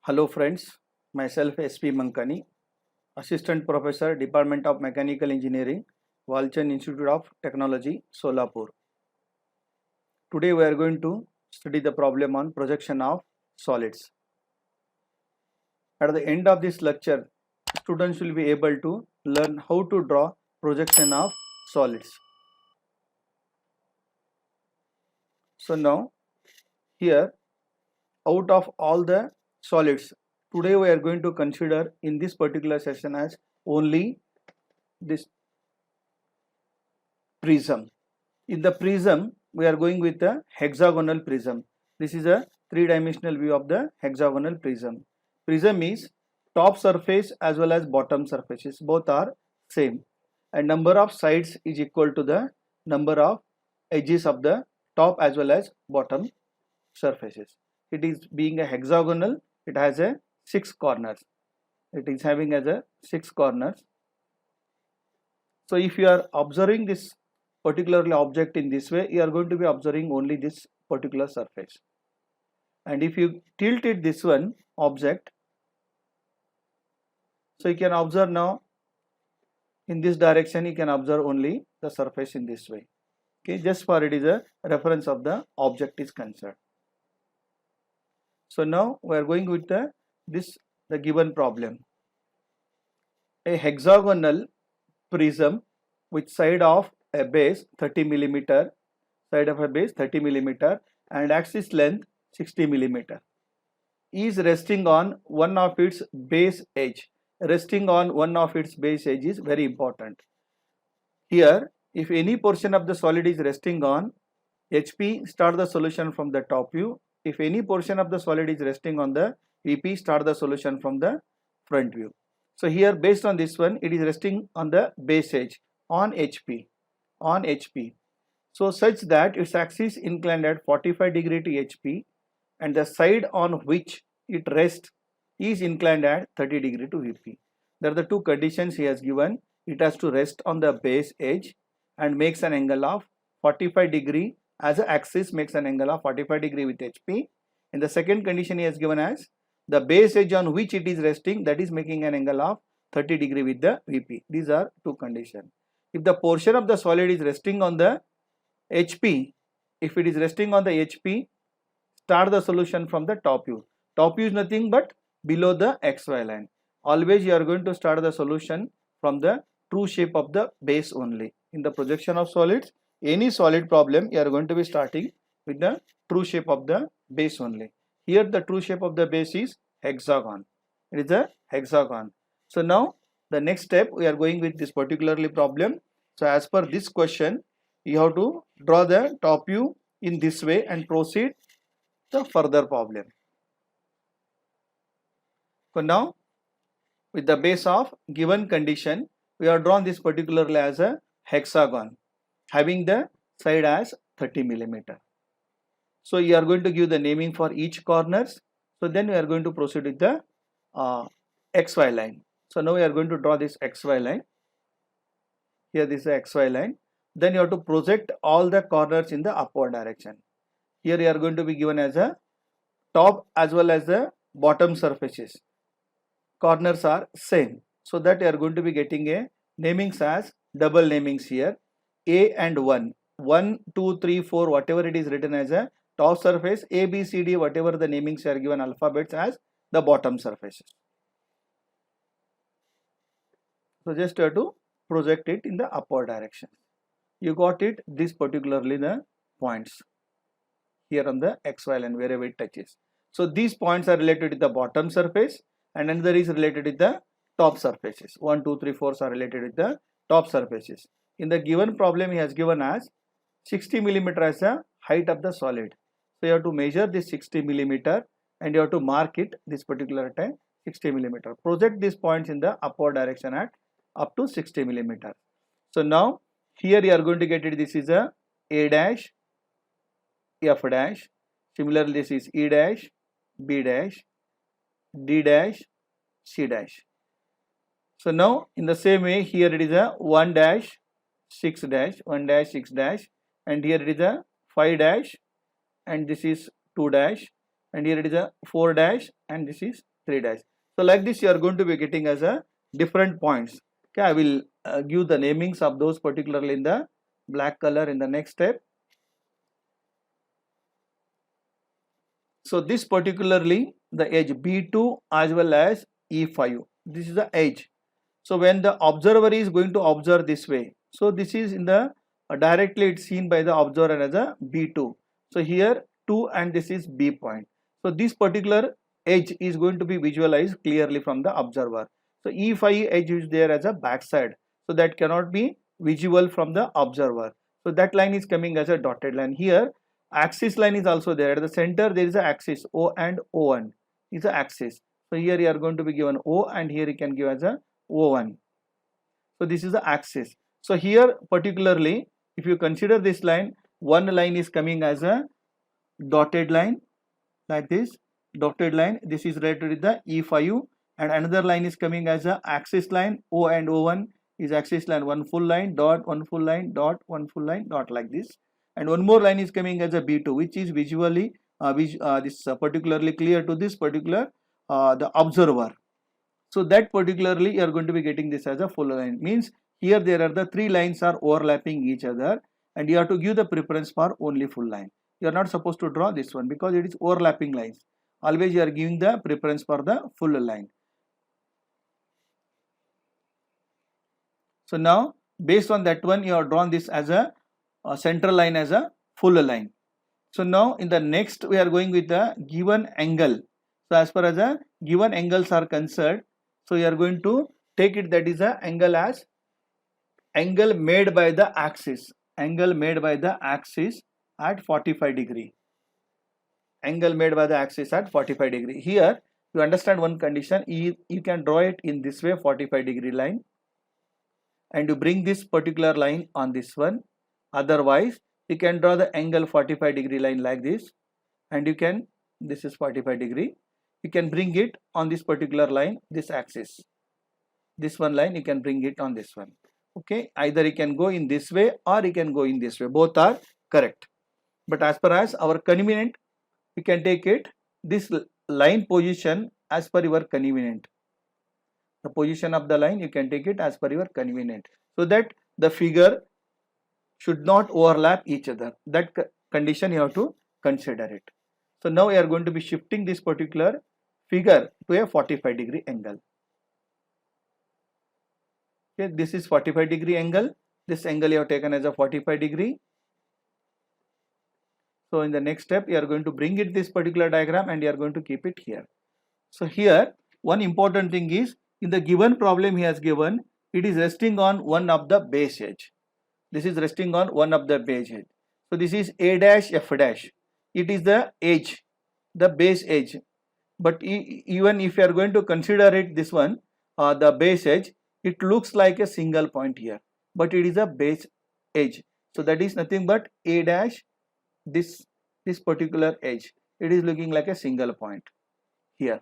Hello friends, myself SP Mankani, Assistant Professor, Department of Mechanical Engineering, Walchand Institute of Technology, Solapur. Today we are going to study the problem on projection of solids. At the end of this lecture, students will be able to learn how to draw projection of solids. So now here, out of all the solids, today we are going to consider in this particular session as only this prism. In the prism, we are going with the hexagonal prism. This is a three-dimensional view of the hexagonal prism. Prism is top surface as well as bottom surfaces. Both are same. And number of sides is equal to the number of edges of the top as well as bottom surfaces. It is being a hexagonal, it has a 6 corners. It is having as a 6 corners. So if you are observing this particularly object in this way, you are going to be observing only this particular surface. And if you tilt it this one object, so you can observe now in this direction, you can observe only the surface in this way. Okay, just for it is a reference of the object is concerned. So now we are going with the given problem. A hexagonal prism with side of a base 30 millimeter, side of a base 30 millimeter and axis length 60 millimeter is resting on one of its base edge. Resting on one of its base edge is very important. Here, if any portion of the solid is resting on HP, start the solution from the top view. If any portion of the solid is resting on the VP, start the solution from the front view. So here, based on this one, it is resting on the base edge on HP. So such that its axis inclined at 45 degree to HP and the side on which it rests is inclined at 30 degree to VP. There are the two conditions he has given. It has to rest on the base edge and makes an angle of 45 degree as an axis makes an angle of 45 degree with HP. In the second condition he has given as the base edge on which it is resting, that is making an angle of 30 degree with the VP. These are two conditions. If the portion of the solid is resting on the HP, if it is resting on the HP, start the solution from the top view. Top view is nothing but below the XY line. Always you are going to start the solution from the true shape of the base only. In the projection of solids, any solid problem you are going to be starting with the true shape of the base only. Here the true shape of the base is hexagon. It is a hexagon. So now the next step we are going with this particularly problem. So as per this question, you have to draw the top view in this way and proceed the further problem. So now with the base of given condition, we have drawn this particularly as a hexagon having the side as 30 millimeter. So you are going to give the naming for each corners. So then we are going to proceed with the XY line. So now we are going to draw this XY line. Here this is a XY line. Then you have to project all the corners in the upward direction. Here you are going to be given as a top as well as the bottom surfaces. Corners are same. So that you are going to be getting a namings as double namings here. A and 1. 1, 2, 3, 4, whatever it is written as a top surface. A, B, C, D, whatever the namings are given alphabets as the bottom surfaces. So just have to project it in the upward direction. You got it, this particularly the points here on the XY line wherever it touches. So these points are related with the bottom surface and another is related with the top surfaces. 1, 2, 3, 4 are related with the top surfaces. In the given problem he has given as 60 millimeter as the height of the solid. So you have to measure this 60 millimeter and you have to mark it this particular time 60 millimeter. Project these points in the upward direction at up to 60 millimeter. So now here you are going to get it, this is a dash, F dash, similarly this is E dash, B dash, D dash, C dash. So now in the same way here it is a 1 dash, 6 dash, 1 dash, 6 dash and here it is a 5 dash and this is 2 dash and here it is a 4 dash and this is 3 dash. So like this you are going to be getting as a different points. Okay, I will give the namings of those particularly in the black color in the next step. So this particularly the edge B2 as well as E5, this is the edge. So when the observer is going to observe this way, so this is in the directly it's seen by the observer as a B2. So here 2 and this is B point. So this particular edge is going to be visualized clearly from the observer. So E5 edge is there as a backside, so that cannot be visible from the observer. So that line is coming as a dotted line. Here axis line is also there. At the center there is a axis O and O1 is a axis. So here you are going to be given O and here you can give as a O1. So this is the axis. So here particularly if you consider this line, one line is coming as a dotted line like this, dotted line, this is related with the E5, and another line is coming as a axis line. O and O1 is axis line, one full line dot, one full line dot, one full line dot like this, and one more line is coming as a B2 which is visually particularly clear to this particular the observer. So that particularly you are going to be getting this as a full line, means here there are the three lines are overlapping each other and you have to give the preference for only full line. You are not supposed to draw this one because it is overlapping lines. Always you are giving the preference for the full line. So now based on that one you have drawn this as a central line as a full line. So now in the next we are going with the given angle. So as far as the given angles are concerned, so you are going to take it that is a angle as angle made by the axis, angle made by the axis at 45 degree, angle made by the axis at 45 degree. Here you understand one condition, you can draw it in this way 45 degree line and you bring this particular line on this one. Otherwise you can draw the angle 45 degree line like this and you can, this is 45 degree, you can bring it on this particular line, this axis, this one line you can bring it on this one. Okay, either you can go in this way or you can go in this way, both are correct. But as per as our convenient, you can take it this line position as per your convenient. The position of the line you can take it as per your convenient, so that the figure should not overlap each other. That condition you have to consider it. So now we are going to be shifting this particular figure to a 45 degree angle. Okay, this is 45 degree angle. This angle you have taken as a 45 degree. So in the next step you are going to bring it this particular diagram and you are going to keep it here. So here one important thing is, in the given problem he has given, it is resting on one of the base edge. This is resting on one of the base edge. So this is A dash F dash. It is the edge, the base edge. But even if you are going to consider it this one, the base edge, it looks like a single point here, but it is a base edge. So that is nothing but A dash, this particular edge. It is looking like a single point here.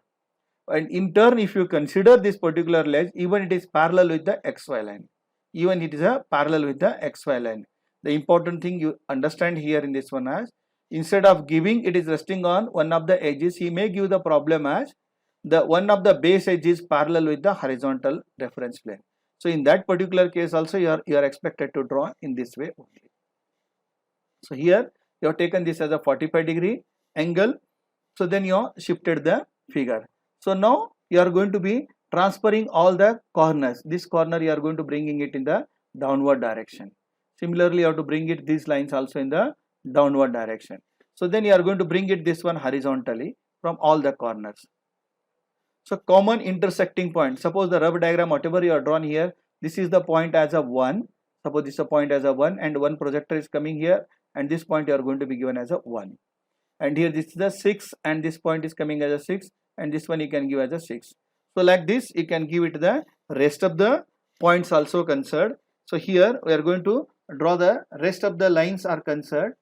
And in turn, if you consider this particular edge, even it is parallel with the XY line. Even it is a parallel with the XY line. The important thing you understand here in this one as, instead of giving it is resting on one of the edges, he may give the problem as the one of the base edge is parallel with the horizontal reference plane. So in that particular case also you are expected to draw in this way only. So here you have taken this as a 45 degree angle. So then you have shifted the figure. So now you are going to be transferring all the corners. This corner you are going to bringing it in the downward direction. Similarly, you have to bring it these lines also in the downward direction. So then you are going to bring it this one horizontally from all the corners. So common intersecting point. Suppose the rough diagram, whatever you are drawn here, this is the point as a 1. Suppose this is a point as a 1 and one projector is coming here and this point you are going to be given as a 1. And here this is the 6 and this point is coming as a 6 and this one you can give as a 6. So like this you can give it the rest of the points also concerned. So here we are going to draw the rest of the lines are concerned,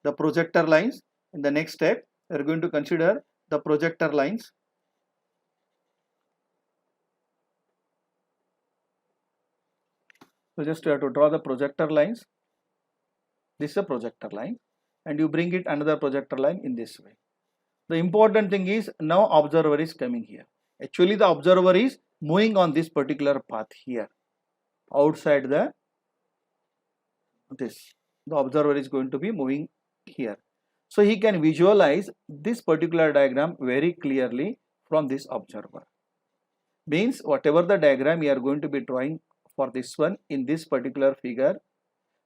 the projector lines. In the next step we are going to consider the projector lines. So just you have to draw the projector lines. This is a projector line and you bring it another projector line in this way. The important thing is now observer is coming here. Actually the observer is moving on this particular path here, outside the the observer is going to be moving here. So he can visualize this particular diagram very clearly from this observer. Means whatever the diagram you are going to be drawing for this one in this particular figure,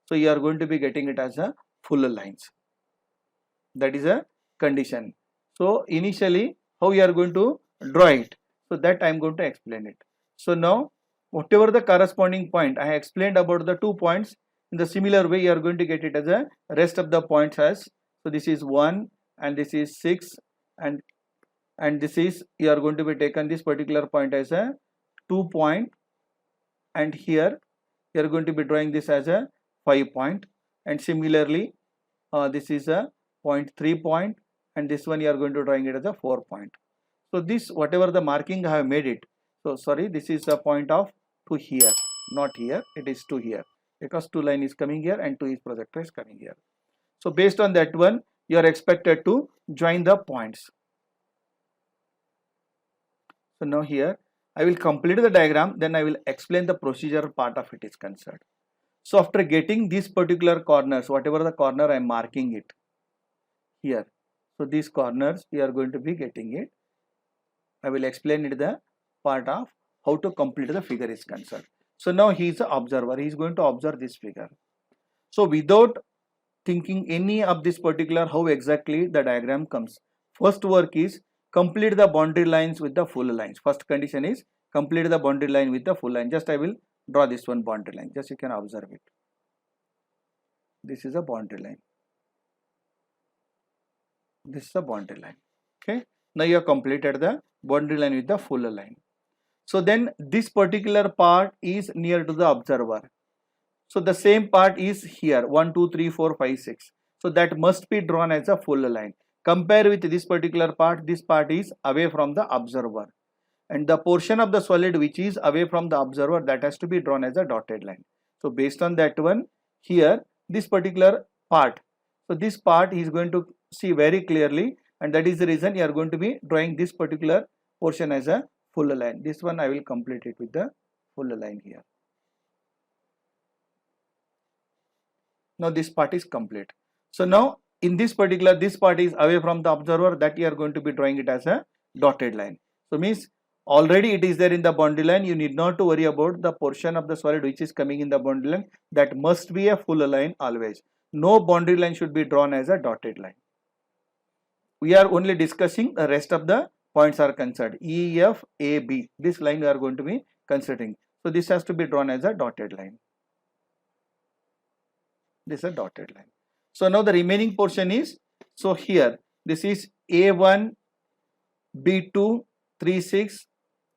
so you are going to be getting it as a full lines. That is a condition. So initially how you are going to draw it, so that I am going to explain it. So now whatever the corresponding point I explained about the 2 points, in the similar way you are going to get it as a rest of the points as, so this is 1 and this is 6 and this is, you are going to be taken this particular point as a 2 point, and here you are going to be drawing this as a 5 point, and similarly this is a 0.3 point, and this one you are going to drawing it as a 4 point. So this whatever the marking I have made it, so sorry, this is a point of to here, not here, it is to here, because 2 line is coming here and 2 is projector is coming here. So based on that one you are expected to join the points. So now here I will complete the diagram, then I will explain the procedure part of it is concerned. So after getting these particular corners, whatever the corner I am marking it here, so these corners you are going to be getting it, I will explain it the part of how to complete the figure is concerned. So now he is the observer, he is going to observe this figure. So without thinking any of this particular how exactly the diagram comes, first work is complete the boundary lines with the full lines. First condition is complete the boundary line with the full line. Just I will draw this one boundary line, just you can observe it. This is a boundary line, this is a boundary line. Okay, now you have completed the boundary line with the full line. So then this particular part is near to the observer, so the same part is here 1 2 3 4 5 6, so that must be drawn as a full line. Compare with this particular part, this part is away from the observer, and the portion of the solid which is away from the observer, that has to be drawn as a dotted line. So based on that one, here this particular part, so this part is going to see very clearly, and that is the reason you are going to be drawing this particular portion as a full line. This one I will complete it with the full line here. Now this part is complete. So now in this particular, this part is away from the observer, that you are going to be drawing it as a dotted line. So means already it is there in the boundary line, you need not to worry about the portion of the solid which is coming in the boundary line, that must be a full line always. No boundary line should be drawn as a dotted line. We are only discussing the rest of the points are concerned, E, F, A, B, this line we are going to be considering. So this has to be drawn as a dotted line. This is a dotted line. So now the remaining portion is, so here this is A1, B2, 3, 6,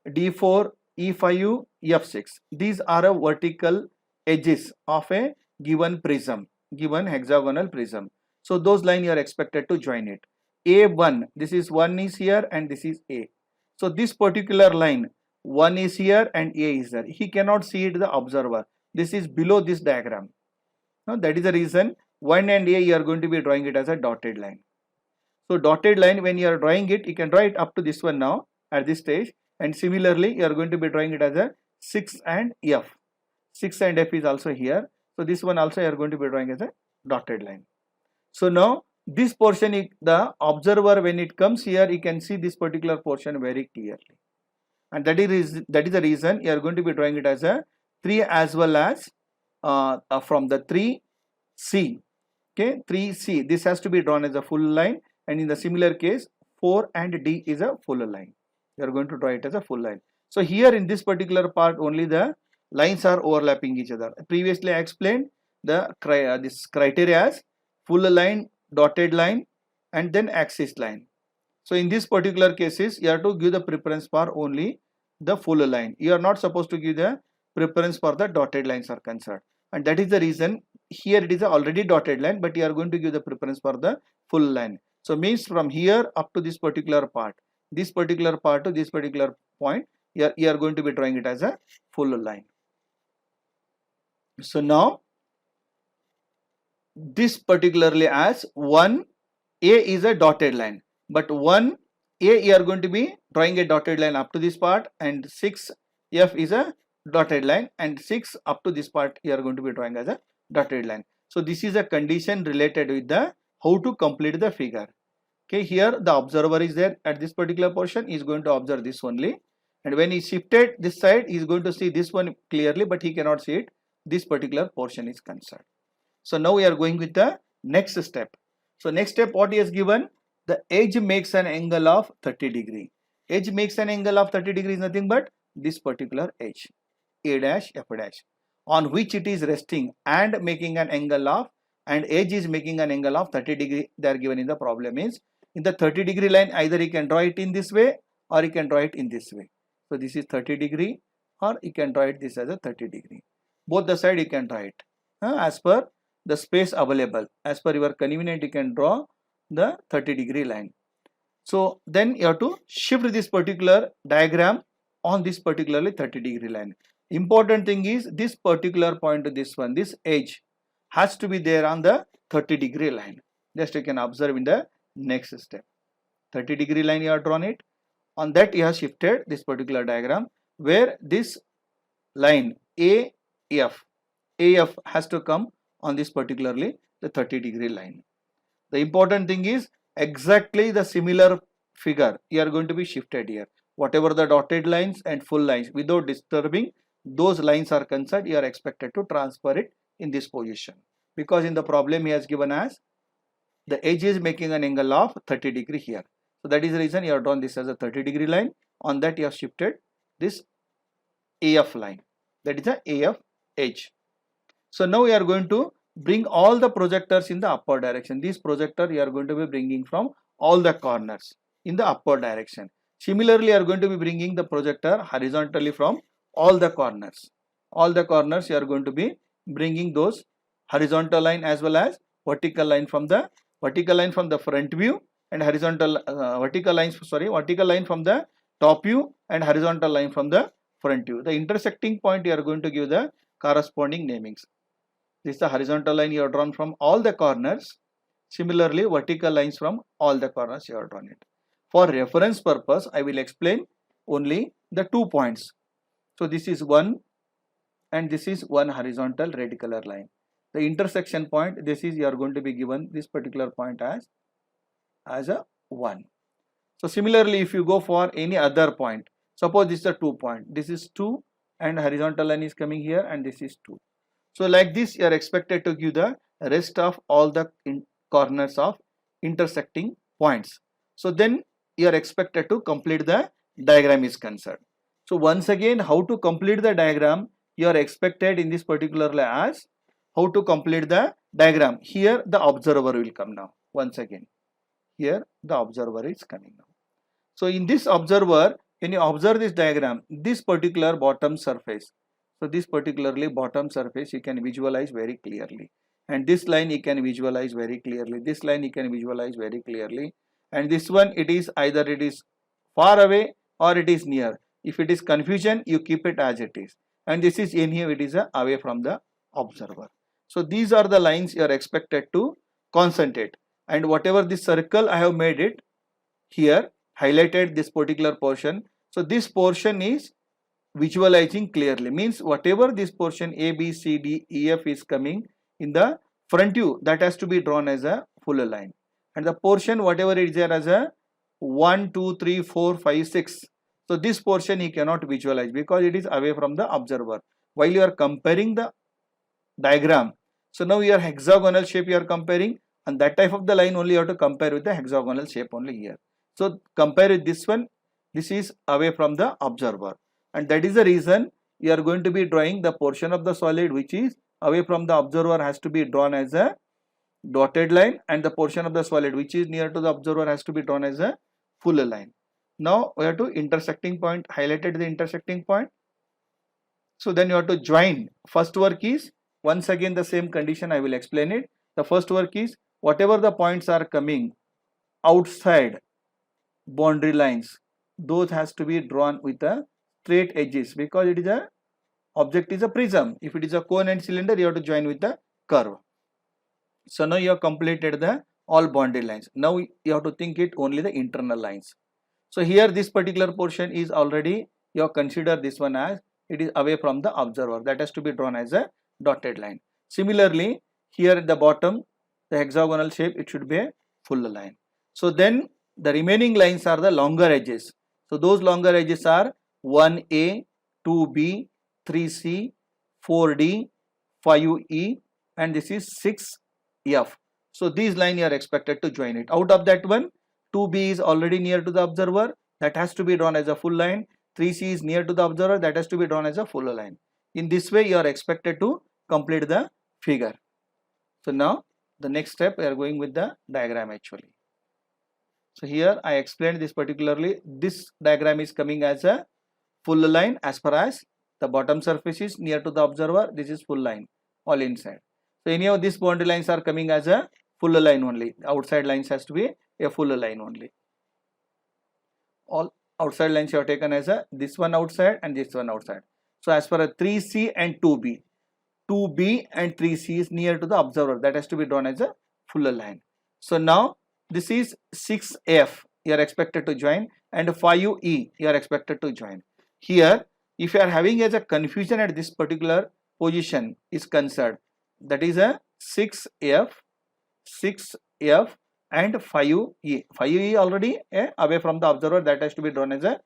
D4, E5, F6. These are a vertical edges of a given prism, given hexagonal prism. So those lines you are expected to join it. A1, this is 1 is here and this is A. So this particular line, 1 is here and A is there. He cannot see it, the observer. This is below this diagram. Now that is the reason 1 and A you are going to be drawing it as a dotted line. So dotted line, when you are drawing it, you can draw it up to this one now at this stage, and similarly you are going to be drawing it as a 6 and F. 6 and F is also here. So this one also you are going to be drawing as a dotted line. So now this portion, the observer when it comes here, you can see this particular portion very clearly, and that is the reason you are going to be drawing it as a 3 as well as from the 3C. Okay, 3C, this has to be drawn as a full line, and in the similar case 4 and D is a full line. You are going to draw it as a full line. So here in this particular part only the lines are overlapping each other. Previously I explained the this criteria as full line, dotted line, and then axis line. So in this particular cases you have to give the preference for only the full line. You are not supposed to give the preference for the dotted lines are concerned, and that is the reason here it is already dotted line, but you are going to give the preference for the full line. So means from here up to this particular part, this particular part to this particular point, you are going to be drawing it as a full line. So now this particularly as 1A is a dotted line. but 1A you are going to be drawing a dotted line up to this part, and 6F is a dotted line, and 6 up to this part you are going to be drawing as a dotted line. So this is a condition related with the how to complete the figure. Okay, here the observer is there at this particular portion, he is going to observe this only, and when he shifted this side he is going to see this one clearly, but he cannot see it. This particular portion is concerned. So now we are going with the next step. So next step, what he has given, the edge makes an angle of 30 degree. Edge makes an angle of 30 degree is nothing but this particular edge, A dash F dash, on which it is resting and making an angle of, and edge is making an angle of 30 degree. They are given in the problem is, in the 30 degree line, either you can draw it in this way or you can draw it in this way. So this is 30 degree, or you can draw it this as a 30 degree. Both the side you can draw it as per the space available. As per your convenience you can draw the 30 degree line. So then you have to shift this particular diagram on this particularly 30 degree line. Important thing is this particular point to this one, this edge has to be there on the 30 degree line. Just you can observe in the next step. 30 degree line you have drawn it. On that you have shifted this particular diagram where this line AF has to come on this particularly the 30 degree line. The important thing is exactly the similar figure you are going to be shifted here. Whatever the dotted lines and full lines, without disturbing those lines are concerned, you are expected to transfer it in this position, because in the problem he has given as the edge is making an angle of 30 degree here. So that is the reason you have drawn this as a 30 degree line. On that you have shifted this AF line, that is the AF edge. So now we are going to bring all the projectors in the upward direction. This projector you are going to be bringing from all the corners in the upward direction. Similarly, you are going to be bringing the projector horizontally from all the corners. All the corners you are going to be bringing those horizontal line as well as vertical line from the front view, and vertical line from the top view, and horizontal line from the front view. The intersecting point you are going to give the corresponding namings. This is the horizontal line you have drawn from all the corners. Similarly, vertical lines from all the corners you have drawn it. For reference purpose, I will explain only the 2 points. So this is one, and this is one horizontal red color line. The intersection point, this is you are going to be given this particular point as a 1. So similarly, if you go for any other point, suppose this is a 2 point, this is 2 and horizontal line is coming here, and this is 2. So like this you are expected to give the rest of all the corners of intersecting points. So then you are expected to complete the diagram is concerned. So once again, how to complete the diagram you are expected in this particular as how to complete the diagram. Here the observer will come now. Once again, here the observer is coming now. So in this observer, when you observe this diagram, this particular bottom surface, so this particularly bottom surface you can visualize very clearly, and this line you can visualize very clearly, this line you can visualize very clearly, and this one it is either it is far away or it is near. If it is confusion, you keep it as it is, and this is in here, it is away from the observer. So these are the lines you are expected to concentrate, and whatever this circle I have made it here, highlighted this particular portion. So this portion is visualizing clearly, means whatever this portion A, B, C, D, E, F is coming in the front view, that has to be drawn as a full line, and the portion whatever is there as a 1, 2, 3, 4, 5, 6. So this portion he cannot visualize because it is away from the observer. While you are comparing the diagram, so now your hexagonal shape you are comparing, and that type of the line only you have to compare with the hexagonal shape only here. So compare with this one, this is away from the observer, and that is the reason you are going to be drawing the portion of the solid which is away from the observer has to be drawn as a dotted line, and the portion of the solid which is near to the observer has to be drawn as a full line. Now we have to intersecting point, highlighted the intersecting point. So then you have to join. First work is once again the same condition, I will explain it. The first work is whatever the points are coming outside boundary lines, those has to be drawn with the straight edges, because it is a object is a prism. If it is a cone and cylinder, you have to join with the curve. So now you have completed the all boundary lines. Now you have to think it only the internal lines. So here this particular portion is already, you have considered this one as it is away from the observer, that has to be drawn as a dotted line. Similarly, here at the bottom, the hexagonal shape, it should be a full line. So then the remaining lines are the longer edges. So those longer edges are 1A, 2B, 3C, 4D, 5E, and this is 6F. So these lines you are expected to join it. Out of that one, 2B is already near to the observer, that has to be drawn as a full line. 3C is near to the observer, that has to be drawn as a full line. In this way you are expected to complete the figure. So now the next step, we are going with the diagram actually. So here I explained this particularly. This diagram is coming as a full line as far as the bottom surface is near to the observer. This is full line, all inside. So any of these boundary lines are coming as a full line only. Outside lines has to be a full line only. All outside lines you have taken as a this one outside and this one outside. So as far as 3C and 2B, 2B and 3C is near to the observer, that has to be drawn as a full line. So now this is 6F you are expected to join, and 5E you are expected to join. Here if you are having as a confusion at this particular position is concerned, that is a 6F and 5E. 5E already away from the observer, that has to be drawn as a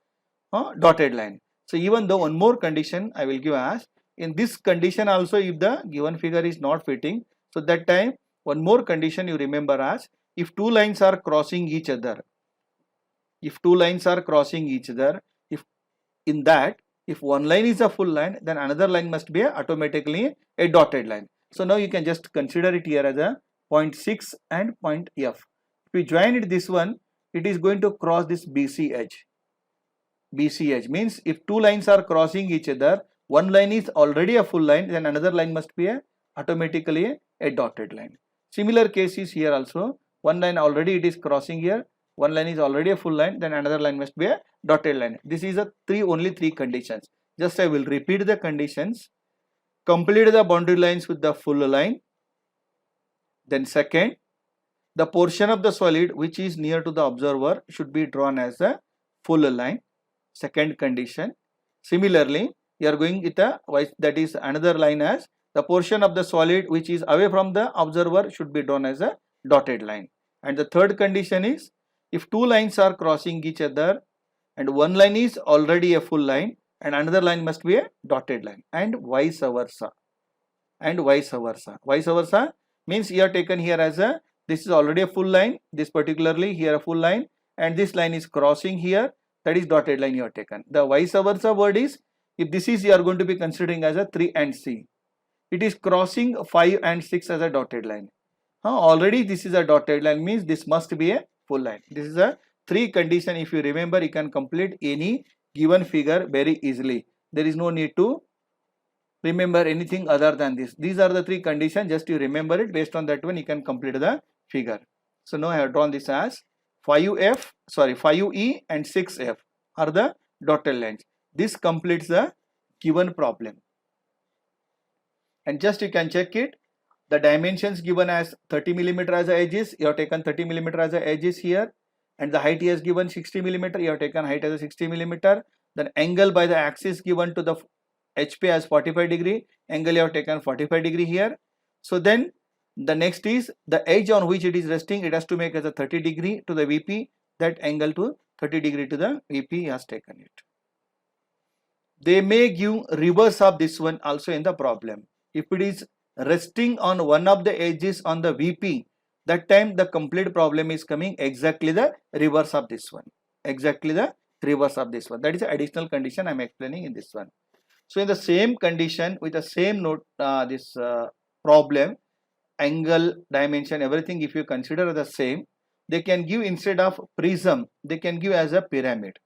dotted line. So even though one more condition I will give as, in this condition also if the given figure is not fitting, so that time one more condition you remember as, if two lines are crossing each other, if in that, if one line is a full line, then another line must be automatically a dotted line. So now you can just consider it here as a point 6 and point F. If we join it this one, it is going to cross this BC edge. BC edge means if two lines are crossing each other, one line is already a full line, then another line must be automatically a dotted line. Similar case is here also. One line already it is crossing here, one line is already a full line, then another line must be a dotted line. This is a only three conditions. Just I will repeat the conditions. Complete the boundary lines with the full line. Then second, the portion of the solid which is near to the observer should be drawn as a full line. Second condition. Similarly, you are going with a, that is another line as, the portion of the solid which is away from the observer should be drawn as a dotted line. And the third condition is, if two lines are crossing each other and one line is already a full line and another line must be a dotted line, and vice versa. Vice versa means you are taken here as a, this is already a full line, this particularly here a full line, and this line is crossing here, that is dotted line you are taken. The vice versa word is, if this is you are going to be considering as a 3 and C, it is crossing 5 and 6 as a dotted line. Already this is a dotted line, means this must be a full line. This is a three condition. If you remember, you can complete any given figure very easily. There is no need to remember anything other than this. These are the three conditions, just you remember it. Based on that one you can complete the figure. So now I have drawn this as 5E and 6F are the dotted lines. This completes the given problem. And just you can check it. The dimensions given as 30 mm as a edges, you have taken 30 mm as a edges here, and the height is given 60 mm, you have taken height as a 60 mm. Then angle by the axis given to the HP as 45 degree, angle you have taken 45 degree here. So then the next is the edge on which it is resting, it has to make as a 30 degree to the VP, that angle to 30 degree to the VP has taken it. They may give reverse of this one also in the problem. If it is resting on one of the edges on the VP, that time the complete problem is coming exactly the reverse of this one. Exactly the reverse of this one. That is the additional condition I am explaining in this one. So in the same condition with the same note, problem, angle, dimension, everything if you consider the same, they can give instead of prism, they can give as a pyramid.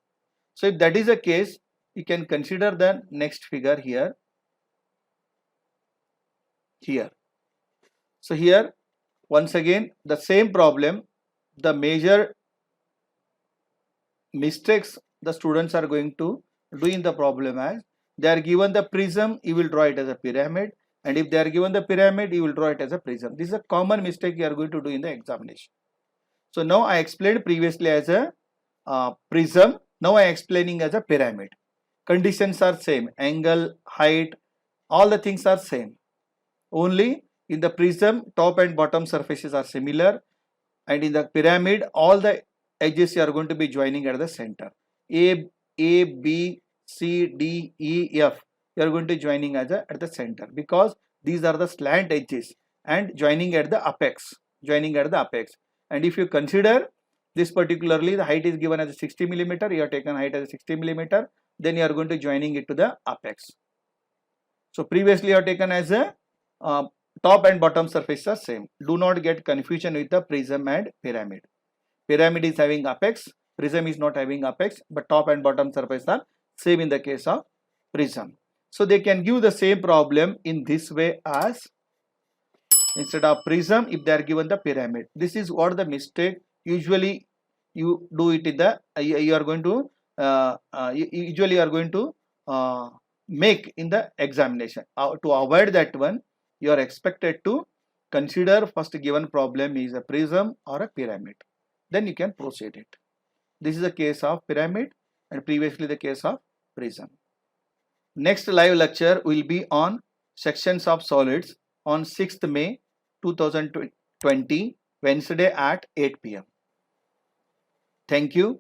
So if that is the case, you can consider the next figure here. So here once again the same problem, the major mistakes the students are going to do in the problem as, they are given the prism, you will draw it as a pyramid, and if they are given the pyramid, you will draw it as a prism. This is a common mistake you are going to do in the examination. So now I explained previously as a prism. Now I am explaining as a pyramid. Conditions are same, angle, height, all the things are same. Only in the prism, top and bottom surfaces are similar, and in the pyramid, all the edges are going to be joining at the center. A, B, C, D, E, F. You are going to joining as at the center, because these are the slant edges and joining at the apex. Joining at the apex. And if you consider this particularly, the height is given as a 60 millimeter. You have taken height as a 60 millimeter. Then you are going to joining it to the apex. So previously you have taken as a top and bottom surface are same. Do not get confusion with the prism and pyramid. Pyramid is having apex, prism is not having apex, but top and bottom surface are same in the case of prism. So they can give the same problem in this way as, instead of prism, if they are given the pyramid. This is what the mistake usually you do it in the you are going to usually you are going to make in the examination. To avoid that one, you are expected to consider first given problem is a prism or a pyramid. Then you can proceed it. This is the case of pyramid and previously the case of prism. Next live lecture will be on sections of solids on 6th May 2020, Wednesday at 8 p.m. Thank you.